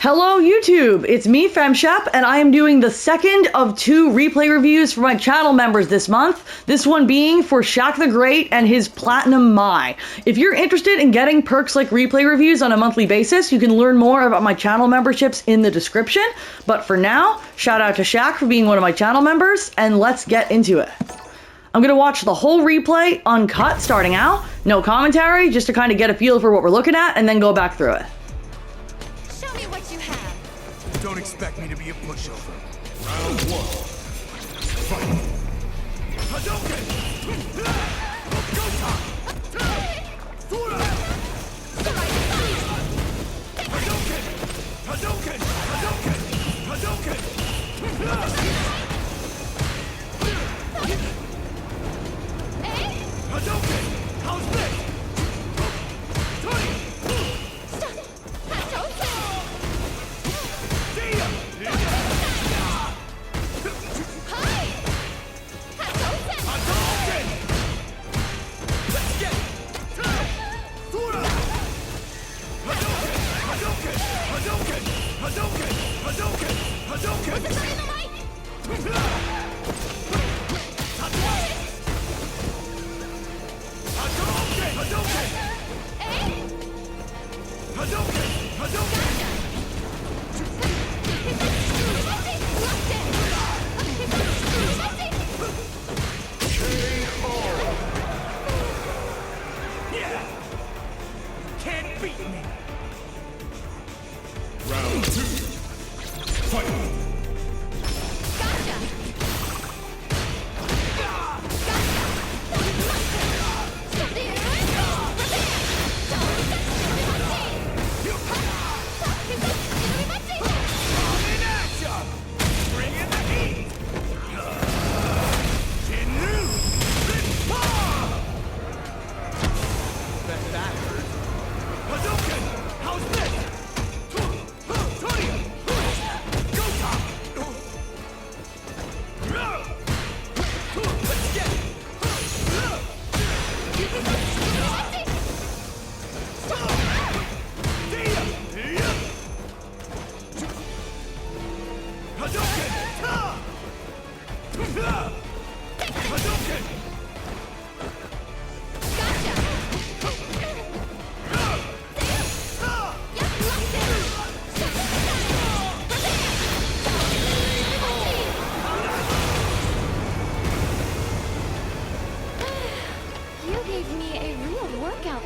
Hello YouTube, it's me FemShep, and I am doing the second of 2 replay reviews for my channel members this month, this one being for Shaq the Great and his Platinum Mai. If you're interested in getting perks like replay reviews on a monthly basis, you can learn more about my channel memberships in the description, but for now, shout out to Shaq for being one of my channel members, and let's get into it. I'm gonna watch the whole replay, uncut, starting out, no commentary, just to kind of get a feel for what we're looking at, and then go back through it. Show me what you have. Don't expect me to be a pushover. Round 1. Fight. Hadouken! Go top! Hadouken! Hadouken! Hadouken! Hadouken! Hadouken! How's this? Can't beat me. Round 2. Fight.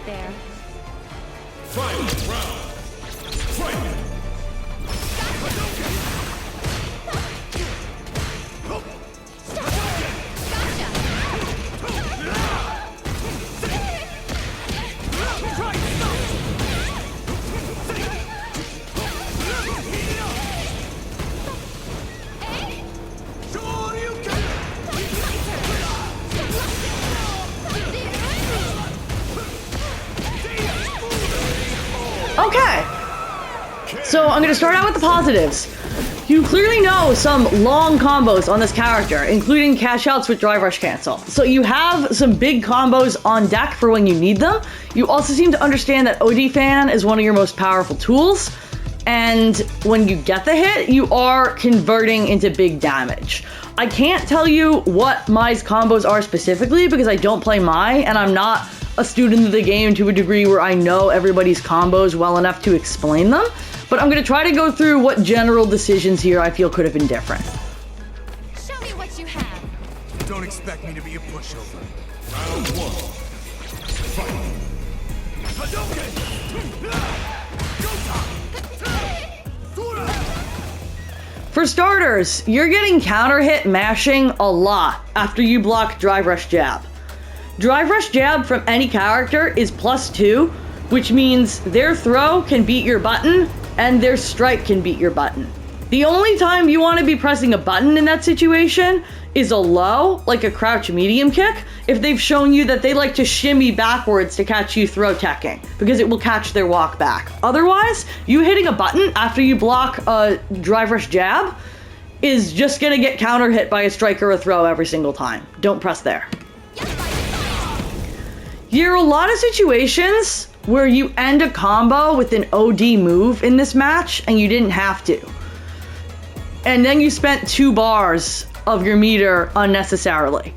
There. Final round. Fight. Okay, so I'm gonna start out with the positives. You clearly know some long combos on this character, including cash outs with drive rush cancel. So you have some big combos on deck for when you need them. You also seem to understand that OD fan is one of your most powerful tools, and when you get the hit, you are converting into big damage. I can't tell you what Mai's combos are specifically because I don't play Mai, and I'm not a student of the game to a degree where I know everybody's combos well enough to explain them, but I'm going to try to go through what general decisions here I feel could have been different. Show me what you have. Don't expect me to be a pushover. Round 1. Fight. Hadouken! Go top! For starters, you're getting counter hit mashing a lot after you block drive rush jab. Drive rush jab from any character is +2, which means their throw can beat your button and their strike can beat your button. The only time you want to be pressing a button in that situation is a low, like a crouch medium kick, if they've shown you that they like to shimmy backwards to catch you throw teching, because it will catch their walk back. Otherwise, you hitting a button after you block a drive rush jab is just gonna get counter hit by a strike or a throw every single time. Don't press there. You're a lot of situations where you end a combo with an OD move in this match and you didn't have to. And then you spent 2 bars of your meter unnecessarily.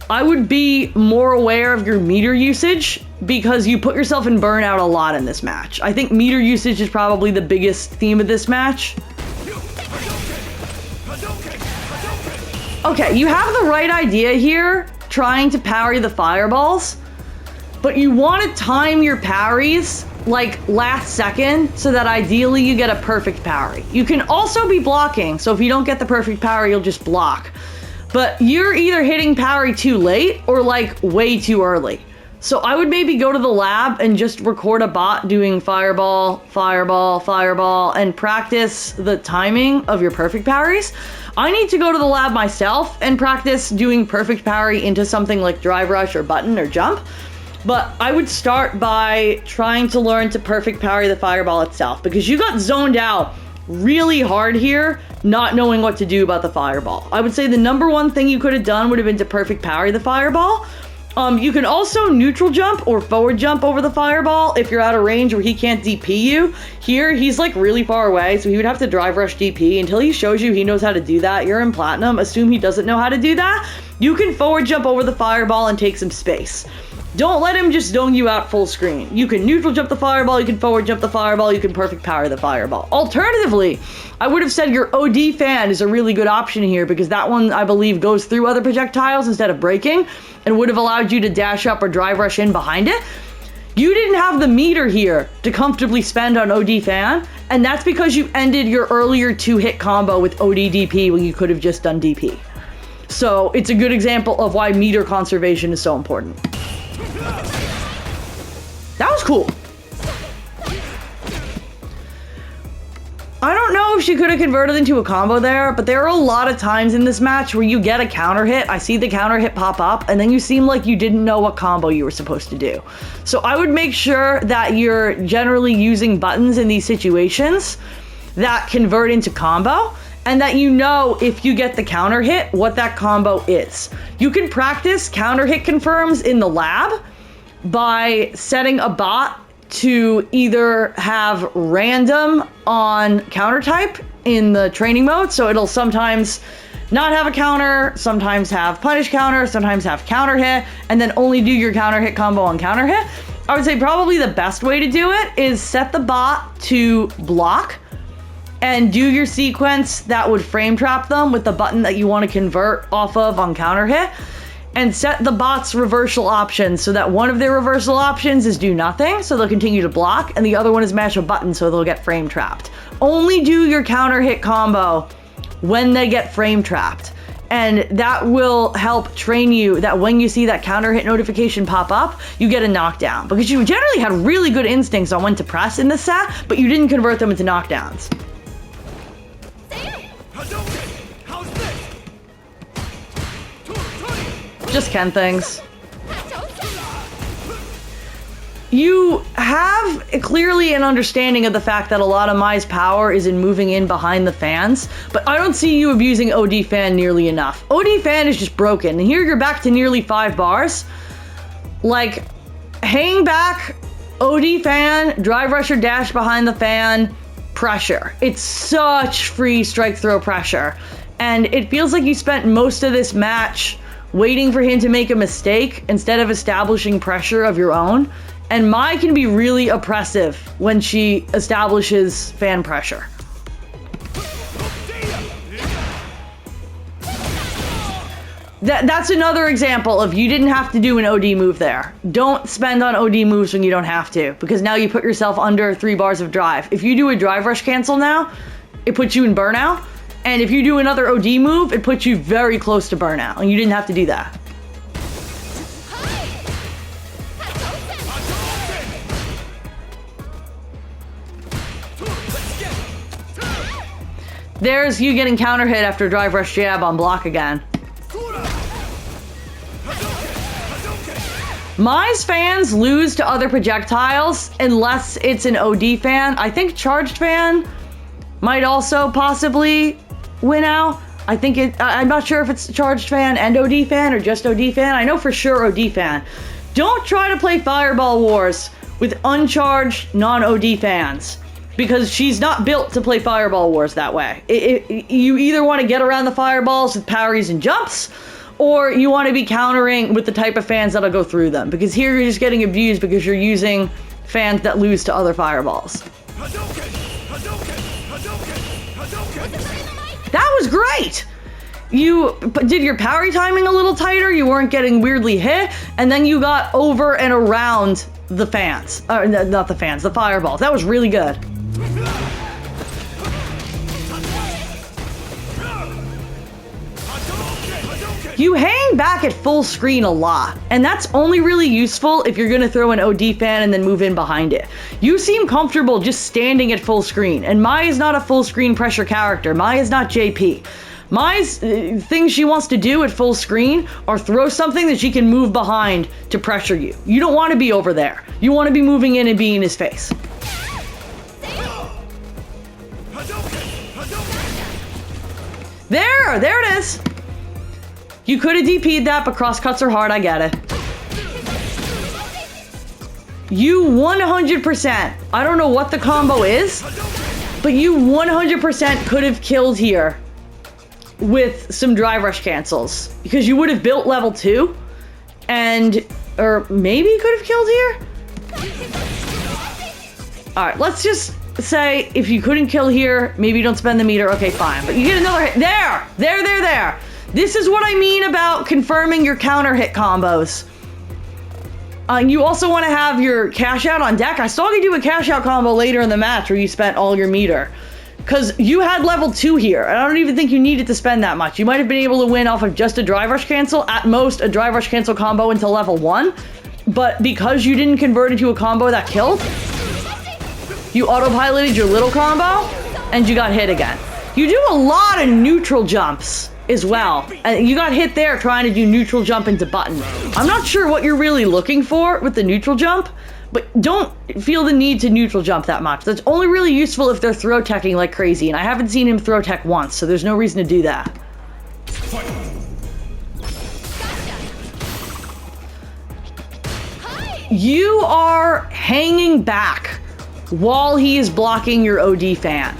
I would be more aware of your meter usage because you put yourself in burnout a lot in this match. I think meter usage is probably the biggest theme of this match. Okay, you have the right idea here, trying to parry the fireballs, but you want to time your parries like last second so that ideally you get a perfect parry. You can also be blocking, so if you don't get the perfect parry, you'll just block. But you're either hitting parry too late or like way too early. So I would maybe go to the lab and just record a bot doing fireball, fireball, fireball, and practice the timing of your perfect parries. I need to go to the lab myself and practice doing perfect parry into something like drive rush or button or jump. But I would start by trying to learn to perfect parry the fireball itself, because you got zoned out really hard here, not knowing what to do about the fireball. I would say the number one thing you could have done would have been to perfect parry the fireball. You can also neutral jump or forward jump over the fireball if you're out of range where he can't DP you. Here, he's like really far away, so he would have to drive rush DP. Until he shows you he knows how to do that, you're in platinum. Assume he doesn't know how to do that. You can forward jump over the fireball and take some space. Don't let him just zone you out full screen. You can neutral jump the fireball, you can forward jump the fireball, you can perfect parry the fireball. Alternatively, I would have said your OD fan is a really good option here, because that one, I believe, goes through other projectiles instead of breaking, and would have allowed you to dash up or drive rush in behind it. You didn't have the meter here to comfortably spend on OD fan, and that's because you ended your earlier 2-hit combo with OD DP when you could have just done DP. So it's a good example of why meter conservation is so important. That was cool. I don't know if she could have converted into a combo there, but there are a lot of times in this match where you get a counter hit. I see the counter hit pop up, and then you seem like you didn't know what combo you were supposed to do. So I would make sure that you're generally using buttons in these situations that convert into combo, and that you know if you get the counter hit, what that combo is. You can practice counter hit confirms in the lab by setting a bot to either have random on counter type in the training mode, so it'll sometimes not have a counter, sometimes have punish counter, sometimes have counter hit, and then only do your counter hit combo on counter hit. I would say probably the best way to do it is set the bot to block and do your sequence that would frame trap them with the button that you want to convert off of on counter hit, and set the bot's reversal options so that one of their reversal options is do nothing, so they'll continue to block, and the other one is mash a button, so they'll get frame trapped. Only do your counter hit combo when they get frame trapped, and that will help train you that when you see that counter hit notification pop up, you get a knockdown, because you generally had really good instincts on when to press in this set, but you didn't convert them into knockdowns. Just Ken things. You have clearly an understanding of the fact that a lot of Mai's power is in moving in behind the fans, but I don't see you abusing OD fan nearly enough. OD fan is just broken, and here you're back to nearly 5 bars. Like, hang back, OD fan, drive rusher dash behind the fan, pressure. It's such free strike throw pressure, and it feels like you spent most of this match waiting for him to make a mistake instead of establishing pressure of your own. And Mai can be really oppressive when she establishes fan pressure. That's another example of you didn't have to do an OD move there. Don't spend on OD moves when you don't have to, because now you put yourself under 3 bars of drive. If you do a drive rush cancel now, it puts you in burnout. And if you do another OD move, it puts you very close to burnout, and you didn't have to do that. There's you getting counter hit after drive rush jab on block again. Mai's fans lose to other projectiles unless it's an OD fan. I think charged fan might also possibly win out. I think I'm not sure if it's charged fan and OD fan or just OD fan. I know for sure OD fan. Don't try to play Fireball Wars with uncharged non-OD fans. Because she's not built to play Fireball Wars that way. You either want to get around the fireballs with parries and jumps, or you want to be countering with the type of fans that'll go through them. Because here you're just getting abused because you're using fans that lose to other fireballs. That was great! You did your parry timing a little tighter, you weren't getting weirdly hit, and then you got over and around the fans. Not the fans, the fireballs. That was really good. You hang back at full screen a lot, and that's only really useful if you're gonna throw an OD fan and then move in behind it. You seem comfortable just standing at full screen, and Mai is not a full screen pressure character. Mai is not JP. Mai's things she wants to do at full screen are throw something that she can move behind to pressure you. You don't want to be over there. You want to be moving in and being in his face. There it is. You could have DP'd that, but crosscuts are hard, I get it. You 100%, I don't know what the combo is, but you 100% could have killed here with some drive rush cancels. Because you would have built level 2, or maybe you could have killed here? Alright, let's just say if you couldn't kill here, maybe you don't spend the meter, okay, fine. But you get another hit, there! This is what I mean about confirming your counter hit combos. You also want to have your cash out on deck. I saw you do a cash out combo later in the match where you spent all your meter. Because you had level 2 here, and I don't even think you needed to spend that much. You might have been able to win off of just a drive rush cancel, at most a drive rush cancel combo until level 1. But because you didn't convert into a combo that killed, you autopiloted your little combo, and you got hit again. You do a lot of neutral jumps as well. You got hit there trying to do neutral jump into button. I'm not sure what you're really looking for with the neutral jump, but don't feel the need to neutral jump that much. That's only really useful if they're throw teching like crazy, and I haven't seen him throw tech once, so there's no reason to do that. You are hanging back while he is blocking your OD fan.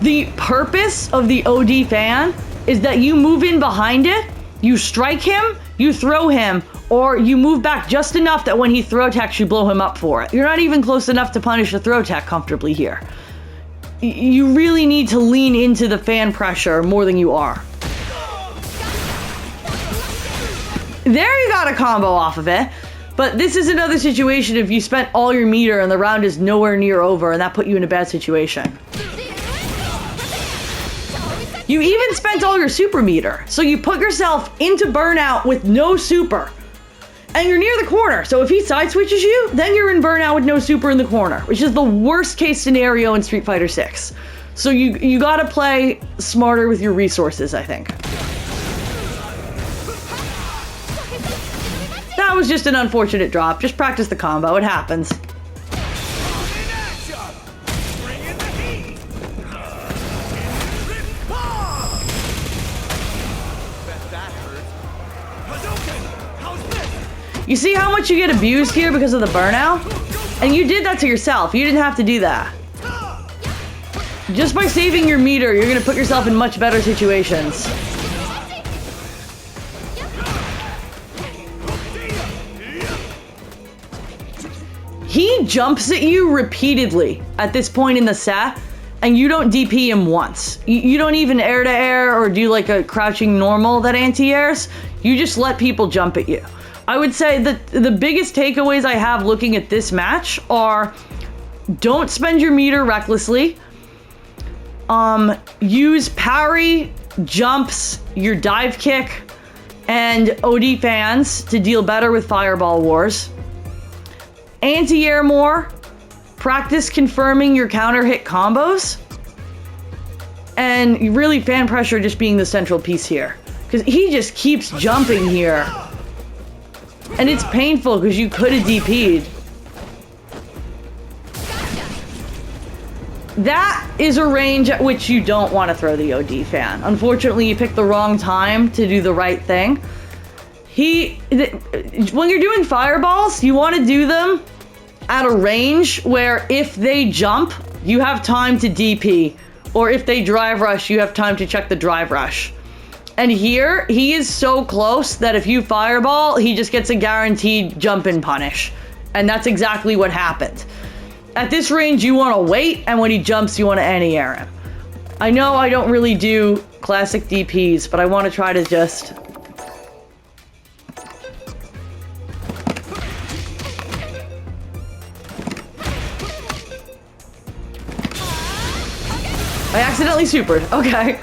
The purpose of the OD fan is that you move in behind it, you strike him, you throw him, or you move back just enough that when he throw techs, you blow him up for it. You're not even close enough to punish a throw tech comfortably here. You really need to lean into the fan pressure more than you are. There you got a combo off of it, but this is another situation if you spent all your meter and the round is nowhere near over and that put you in a bad situation. You even spent all your super meter, so you put yourself into burnout with no super. And you're near the corner, so if he side switches you, then you're in burnout with no super in the corner, which is the worst case scenario in Street Fighter 6. So you gotta play smarter with your resources, I think. That was just an unfortunate drop. Just practice the combo, it happens. You see how much you get abused here because of the burnout? And you did that to yourself. You didn't have to do that. Just by saving your meter, you're gonna put yourself in much better situations. He jumps at you repeatedly at this point in the set, and you don't DP him once. You don't even air to air or do like a crouching normal that anti-airs. You just let people jump at you. I would say that the biggest takeaways I have looking at this match are don't spend your meter recklessly. Use parry, jumps, your dive kick, and OD fans to deal better with Fireball Wars. Anti-air more. Practice confirming your counter hit combos. And really fan pressure just being the central piece here. Because he just keeps jumping here. And it's painful because you could have DP'd. That is a range at which you don't want to throw the OD fan. Unfortunately, you picked the wrong time to do the right thing. When you're doing fireballs, you want to do them at a range where if they jump, you have time to DP, or if they drive rush, you have time to check the drive rush. And here, he is so close that if you fireball, he just gets a guaranteed jump and punish. And that's exactly what happened. At this range, you want to wait, and when he jumps, you want to anti-air him. I know I don't really do classic DPs, but I want to try to just... I accidentally supered. Okay.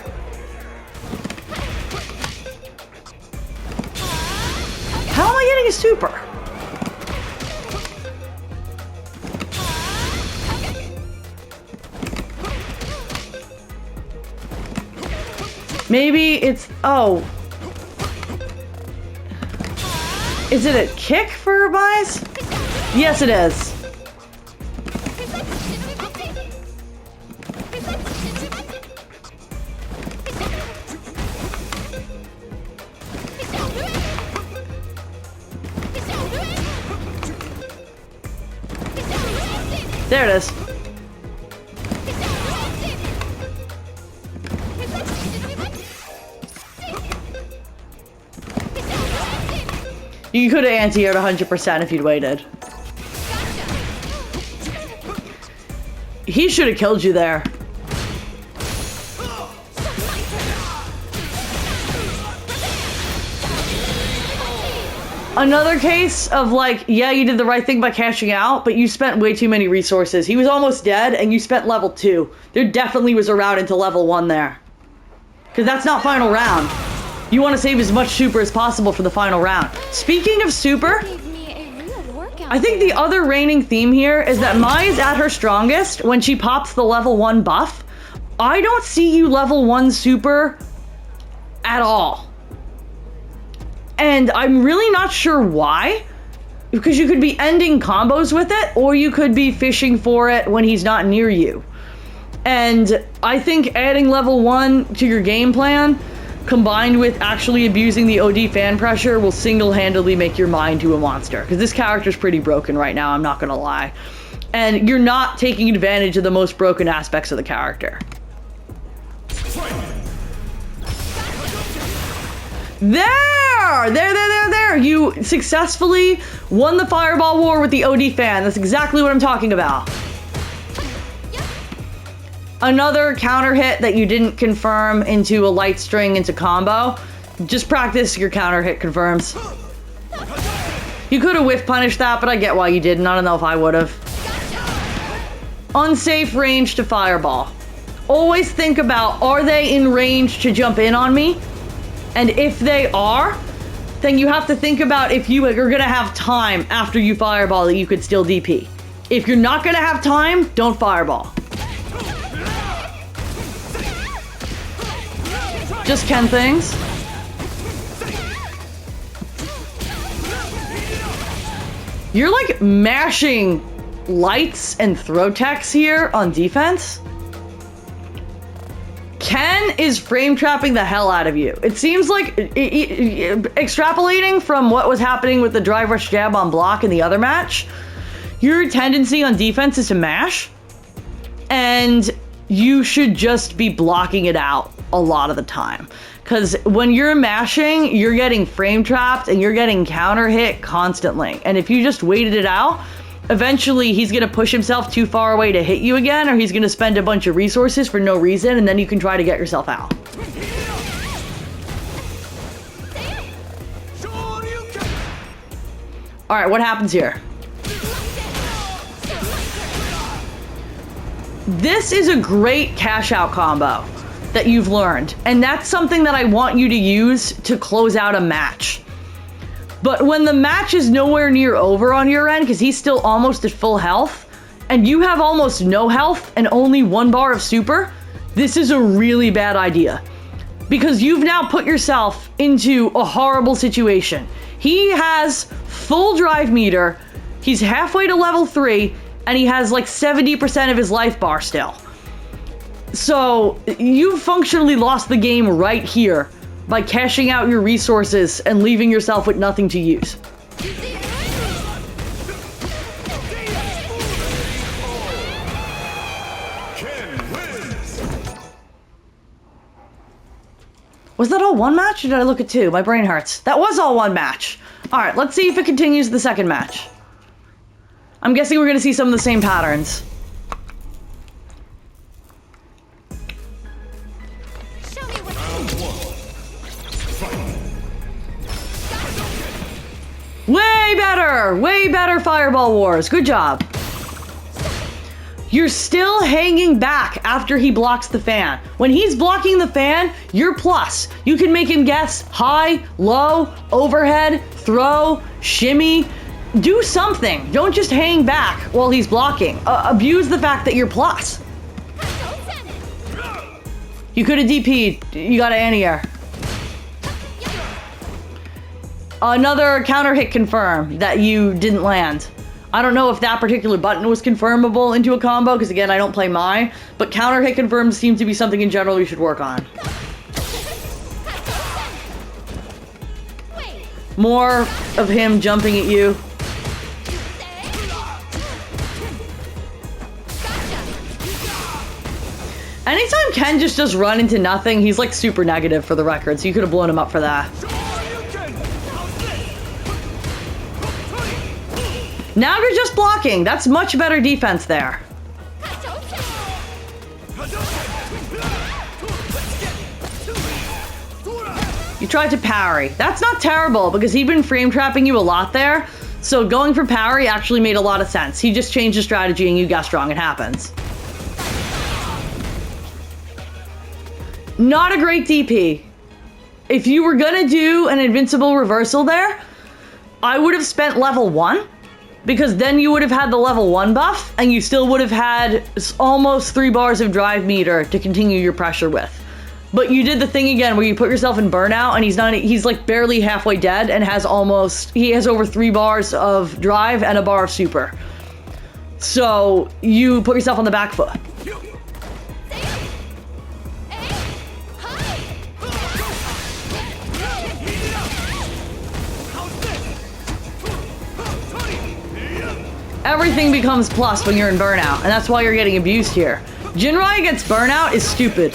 How am I getting a super? Maybe it's... Oh. Is it a kick for buys? Yes, it is. There it is. You could have anti-aired 100% if you'd waited. He should have killed you there. Another case of like, yeah, you did the right thing by cashing out, but you spent way too many resources. He was almost dead and you spent level 2. There definitely was a route into level 1 there. Because that's not final round. You want to save as much super as possible for the final round. Speaking of super, I think the other reigning theme here is that Mai is at her strongest when she pops the level 1 buff. I don't see you level 1 super at all. And I'm really not sure why, because you could be ending combos with it, or you could be fishing for it when he's not near you. And I think adding level 1 to your game plan, combined with actually abusing the OD fan pressure, will single-handedly make your Mai into a monster. Because this character's pretty broken right now, I'm not gonna lie. And you're not taking advantage of the most broken aspects of the character. There! You successfully won the fireball war with the OD fan. That's exactly what I'm talking about. Another counter hit that you didn't confirm into a light string into combo. Just practice your counter hit confirms. You could have whiff punished that, but I get why you didn't. I don't know if I would have. Unsafe range to fireball. Always think about, are they in range to jump in on me? And if they are, then you have to think about if you are going to have time after you fireball that you could still DP. If you're not going to have time, don't fireball. Just Ken things. You're like mashing lights and throw techs here on defense. Ken is frame trapping the hell out of you. It seems like extrapolating from what was happening with the drive rush jab on block in the other match, your tendency on defense is to mash, and you should just be blocking it out a lot of the time. Because when you're mashing, you're getting frame trapped and you're getting counter hit constantly. And if you just waited it out, eventually he's going to push himself too far away to hit you again, or he's going to spend a bunch of resources for no reason, and then you can try to get yourself out. Alright, what happens here? This is a great cash out combo that you've learned, and that's something that I want you to use to close out a match. But when the match is nowhere near over on your end, because he's still almost at full health, and you have almost no health and only 1 bar of super, this is a really bad idea. Because you've now put yourself into a horrible situation. He has full drive meter, he's halfway to level 3, and he has like 70% of his life bar still. So you've functionally lost the game right here by cashing out your resources and leaving yourself with nothing to use. Was that all one match or did I look at two? My brain hurts. That was all one match. All right, let's see if it continues the second match. I'm guessing we're going to see some of the same patterns. Show me what Round one. Fight. Way better! Way better Fireball Wars. Good job. You're still hanging back after he blocks the fan. When he's blocking the fan, you're plus. You can make him guess high, low, overhead, throw, shimmy. Do something. Don't just hang back while he's blocking. Abuse the fact that you're plus. You could have DP'd. You got an anti-air. Another counter hit confirm that you didn't land. I don't know if that particular button was confirmable into a combo, because again, I don't play Mai, but counter hit confirms seem to be something in general we should work on. More of him jumping at you. Anytime Ken just does run into nothing, he's like super negative for the record, so you could have blown him up for that. Now you're just blocking. That's much better defense there. You tried to parry. That's not terrible because he'd been frame trapping you a lot there. So going for parry actually made a lot of sense. He just changed his strategy and you got strong. It happens. Not a great DP. If you were gonna do an invincible reversal there, I would have spent level 1. Because then you would have had the level 1 buff, and you still would have had almost 3 bars of drive meter to continue your pressure with. But you did the thing again where you put yourself in burnout, and he's like barely halfway dead, and has over 3 bars of drive and a bar of super. So you put yourself on the back foot. Everything becomes plus when you're in burnout, and that's why you're getting abused here. Jinrai against burnout is stupid.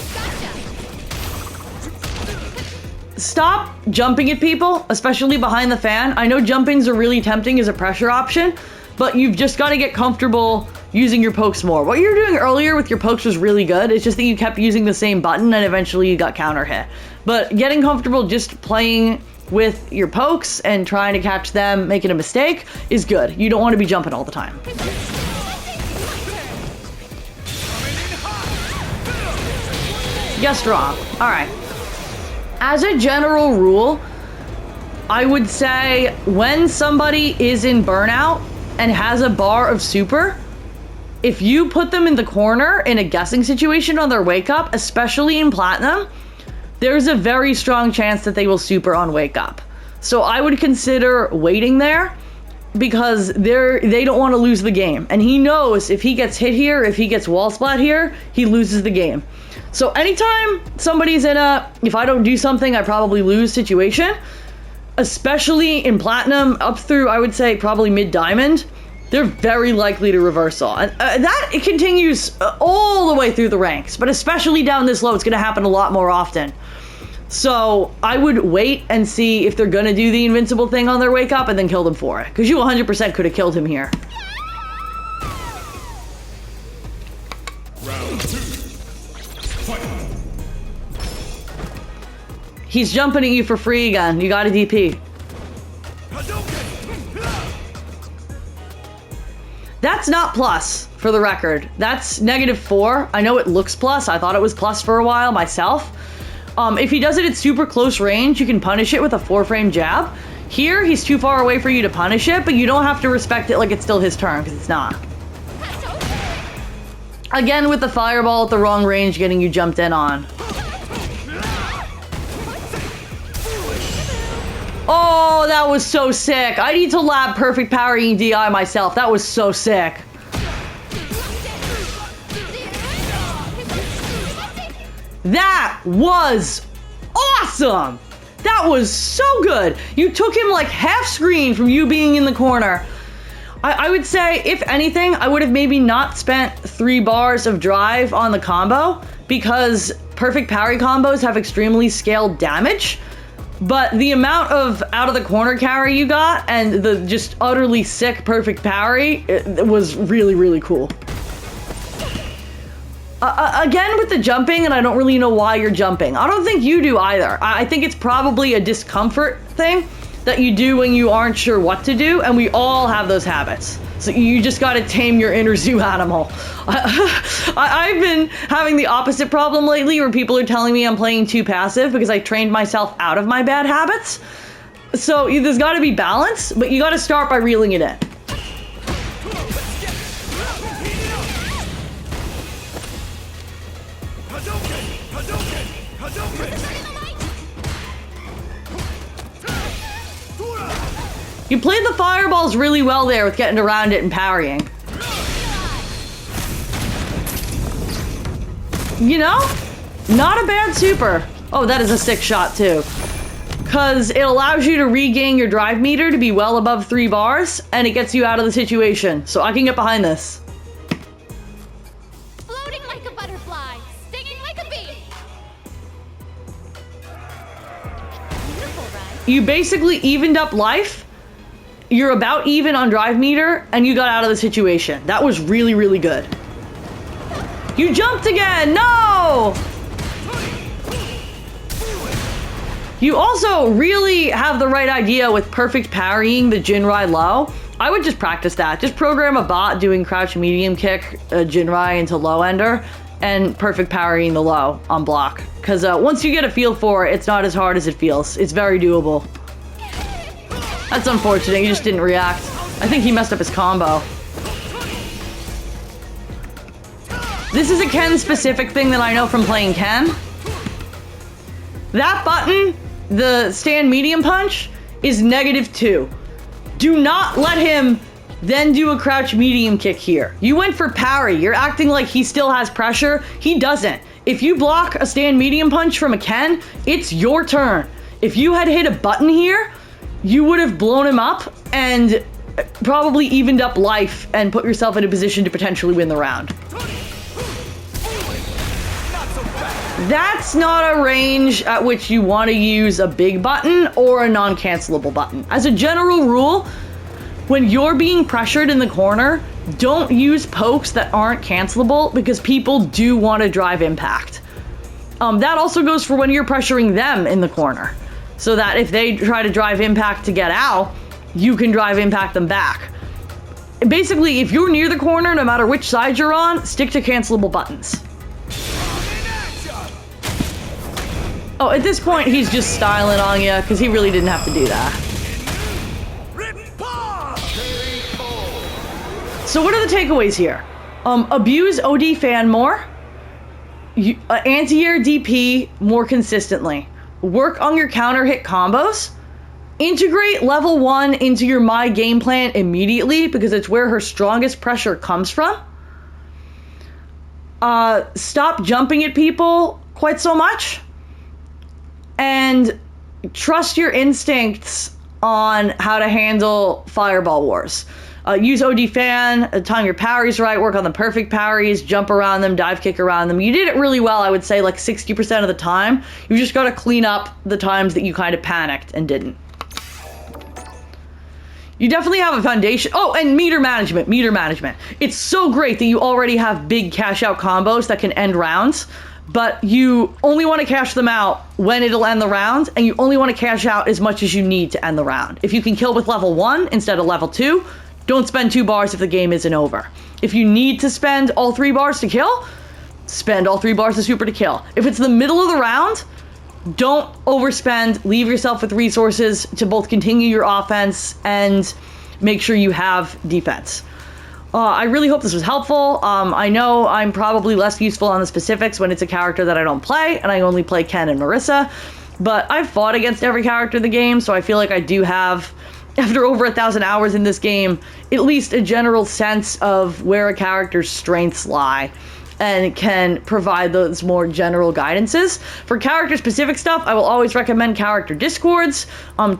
Stop jumping at people, especially behind the fan. I know jumpings are really tempting as a pressure option, but you've just got to get comfortable using your pokes more. What you were doing earlier with your pokes was really good. It's just that you kept using the same button and eventually you got counter hit. But getting comfortable just playing with your pokes and trying to catch them making a mistake is good. You don't want to be jumping all the time. Guessed wrong. Alright. As a general rule, I would say when somebody is in burnout and has a bar of super, if you put them in the corner in a guessing situation on their wake up, especially in platinum, there's a very strong chance that they will super on wake up. So I would consider waiting there because they don't want to lose the game. And he knows if he gets hit here, if he gets wall splat here, he loses the game. So anytime somebody's in if I don't do something, I probably lose situation, especially in platinum up through, I would say probably mid diamond, they're very likely to reversal. And it continues all the way through the ranks, but especially down this low, it's going to happen a lot more often. So I would wait and see if they're going to do the invincible thing on their wake up and then kill them for it. Because you 100% could have killed him here. Round 2. Fight. He's jumping at you for free again. You got a DP. That's not plus, for the record. That's -4. I know it looks plus. I thought it was plus for a while myself. If he does it at super close range, you can punish it with a 4-frame jab. Here, he's too far away for you to punish it, but you don't have to respect it like it's still his turn, because it's not. Again, with the fireball at the wrong range, getting you jumped in on. Oh, that was so sick. I need to lab perfect parrying DI myself. That was so sick. That was awesome. That was so good. You took him like half screen from you being in the corner. I would say, if anything, I would have maybe not spent 3 bars of drive on the combo because perfect parry combos have extremely scaled damage, but the amount of out of the corner carry you got and the just utterly sick perfect parry it was really, really cool. Again with the jumping, and I don't really know why you're jumping. I don't think you do either. I think it's probably a discomfort thing that you do when you aren't sure what to do, and we all have those habits. So you just gotta tame your inner zoo animal. I've been having the opposite problem lately where people are telling me I'm playing too passive because I trained myself out of my bad habits. So there's gotta be balance, but you gotta start by reeling it in. You played the fireballs really well there with getting around it and parrying. You know, not a bad super. Oh, that is a sick shot too. Because it allows you to regain your drive meter to be well above 3 bars, and it gets you out of the situation. So I can get behind this. Floating like a butterfly, stinging like a bee. Beautiful, right? You basically evened up life. You're about even on drive meter, and you got out of the situation. That was really, really good. You jumped again! No! You also really have the right idea with perfect parrying the Jinrai low. I would just practice that. Just program a bot doing crouch medium kick Jinrai into low ender and perfect parrying the low on block. Because once you get a feel for it, it's not as hard as it feels. It's very doable. That's unfortunate, he just didn't react. I think he messed up his combo. This is a Ken-specific thing that I know from playing Ken. That button, the stand medium punch, is -2. Do not let him then do a crouch medium kick here. You went for parry. You're acting like he still has pressure. He doesn't. If you block a stand medium punch from a Ken, it's your turn. If you had hit a button here, you would have blown him up and probably evened up life and put yourself in a position to potentially win the round. That's not a range at which you want to use a big button or a non-cancelable button. As a general rule, when you're being pressured in the corner, don't use pokes that aren't cancelable because people do want to drive impact. That also goes for when you're pressuring them in the corner. So that if they try to drive impact to get out, you can drive impact them back. Basically, if you're near the corner, no matter which side you're on, stick to cancelable buttons. Oh, at this point, he's just styling on you, because he really didn't have to do that. So what are the takeaways here? Abuse OD fan more. Anti-air DP more consistently. Work on your counter hit combos. Integrate level 1 into your My game plan immediately because it's where her strongest pressure comes from. Stop jumping at people quite so much. And trust your instincts on how to handle fireball wars. Use OD fan, time your parries right, work on the perfect parries, jump around them, dive kick around them. You did it really well, I would say like 60% of the time. You just gotta clean up the times that you kind of panicked and didn't. You definitely have a foundation. Oh, and meter management. It's so great that you already have big cash out combos that can end rounds, but you only want to cash them out when it'll end the round, and you only want to cash out as much as you need to end the round. If you can kill with level 1 instead of level 2, don't spend 2 bars if the game isn't over. If you need to spend all 3 bars to kill, spend all 3 bars of super to kill. If it's the middle of the round, don't overspend. Leave yourself with resources to both continue your offense and make sure you have defense. I really hope this was helpful. I know I'm probably less useful on the specifics when it's a character that I don't play, and I only play Ken and Marissa, but I've fought against every character in the game, so I feel like I do have, after over 1,000 hours in this game, at least a general sense of where a character's strengths lie. and can provide those more general guidances. For character specific stuff, I will always recommend character discords,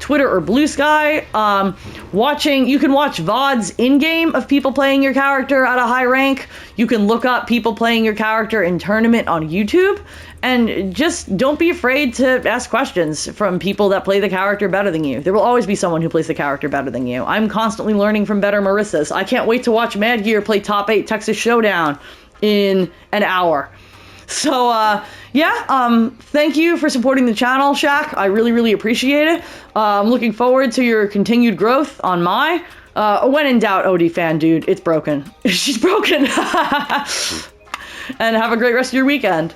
Twitter or Blue Sky. You can watch VODs in-game of people playing your character at a high rank. You can look up people playing your character in tournament on YouTube. And just don't be afraid to ask questions from people that play the character better than you. There will always be someone who plays the character better than you. I'm constantly learning from better Marissas. I can't wait to watch Mad Gear play Top 8 Texas Showdown in an hour. So, thank you for supporting the channel, Shaq. I really, really appreciate it. I'm looking forward to your continued growth on my... when in doubt, OD fan, dude, it's broken. She's broken. And have a great rest of your weekend.